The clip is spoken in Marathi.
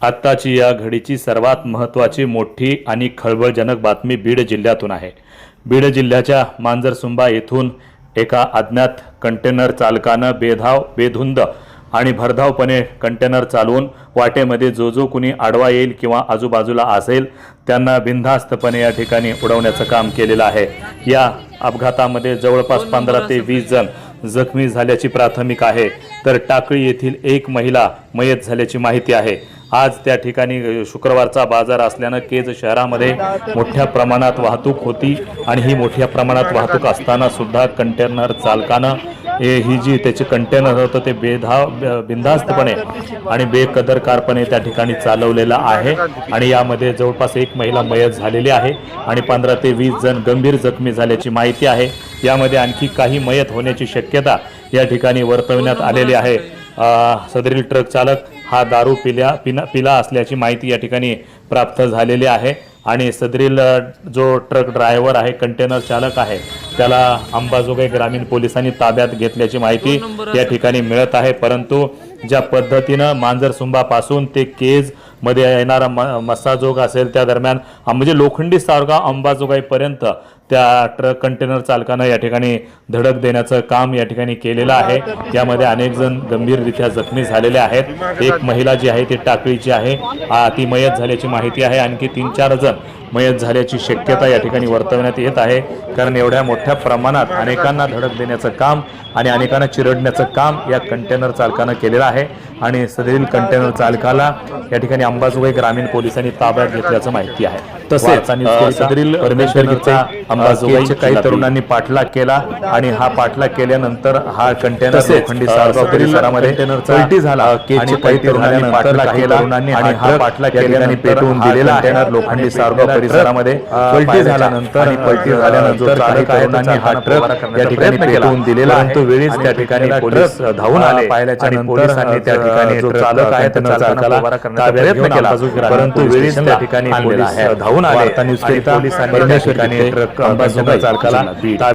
आत्ताची या घडीची सर्वात महत्त्वाची मोठी आणि खळबळजनक बातमी बीड जिल्ह्यातून आहे। बीड जिल्ह्याच्या मांजरसुंबा येथून एका अज्ञात कंटेनर चालकानं बेधुंद आणि भरधावपणे कंटेनर चालवून वाटेमध्ये जो कुणी आडवा येईल किंवा आजूबाजूला असेल त्यांना बिनधास्तपणे या ठिकाणी उडवण्याचं काम केलेलं आहे। या अपघातामध्ये जवळपास 15 ते 20 जण जखमी झाल्याची प्राथमिक आहे, तर टाकळी येथील एक महिला मयत झाल्याची माहिती आहे। आज त्या ठिकाणी शुक्रवारचा बाजार असल्याने केज शहरामध्ये मोठ्या प्रमाणात वाहतूक होती आणि ही मोठ्या प्रमाणात वाहतूक असताना सुद्धा कंटेनर चालकानं ही जी त्याचे कंटेनर होतं ते बिनधास्तपणे आणि बेकदरकारपणे त्या ठिकाणी चालवलेलं आहे आणि यामध्ये जवळपास एक महिला मयत झालेली आहे आणि 15 ते 20 जण गंभीर जखमी झाल्याची माहिती आहे। यामध्ये आणखी काही मयत होण्याची शक्यता या ठिकाणी वर्तवण्यात आलेली आहे। सदरील ट्रक चालक हा दारू पिला असल्याची माहिती या ठिकाणी प्राप्त झालेली आहे आणि सदरील जो ट्रक ड्रायव्हर आहे, कंटेनर चालक आहे, त्याला अंबाजोगाई ग्रामीण पोलिसांनी ताब्यात घेतल्याची माहिती या ठिकाणी मिळत आहे। परंतु ज्या पद्धतीनं मांजरसुंबापासून ते केज मध्ये येणारा मस्साजोग असेल त्या दरम्यान म्हणजे लोखंडी सारगाव अंबाजोगाईपर्यंत त्या ट्रक कंटेनर चालकानं या ठिकाणी धडक देण्याचं काम या ठिकाणी केलेलं आहे। यामध्ये अनेक जण गंभीररित्या जखमी झालेले आहेत। एक महिला जी आहे ती टाकळीची आहे, ती मयत झाल्याची माहिती आहे। आणखी 3-4 जण मयत झाल्याची शक्यता या ठिकाणी वर्तवण्यात येत आहे, कारण एवढ्या मोठ्या प्रमाणात अनेकांना धडक देण्याचं काम आणि अनेकांना चिरडण्याचं काम या कंटेनर चालकानं केलेलं आहे आणि सदरील कंटेनर चालकाला या ठिकाणी अंबाजोगाई ग्रामीण पोलिसांनी ताब्यात घेतल्याचं माहिती आहे। तसेच सदरील परमेश्वरचा अंबाजोगाईच्या काही तरुणांनी पाठलाग केला आणि हा पाठलाग केल्यानंतर हा कंटेनर लोखंडी सारगाव परिसरामध्ये पलटी झाला आणि काही तरुणांनी पाठलाग केला आणि हा पाठलाग केल्याने पेटवून दिलेला आहे। लोखंडी सारगाव परिसरामध्ये पलटी झाल्यानंतर आणि पलटी झाल्यानंतर काही तरुणांनी हा ट्रक या ठिकाणी पेटवून दिलेला आहे, परंतु वेळीच त्या ठिकाणी पोलीस धावून आले। पाहिल्याच्या पोलिसांनी त्या ठिकाणी जो चालक आहे त्या चालकाला ताब्यात केला, परंतु वेळीच त्या ठिकाणी पोलीस धावून आले आणि पोलिसांनी त्या ठिकाणी ट्रक अंबाजोगाई चालकाला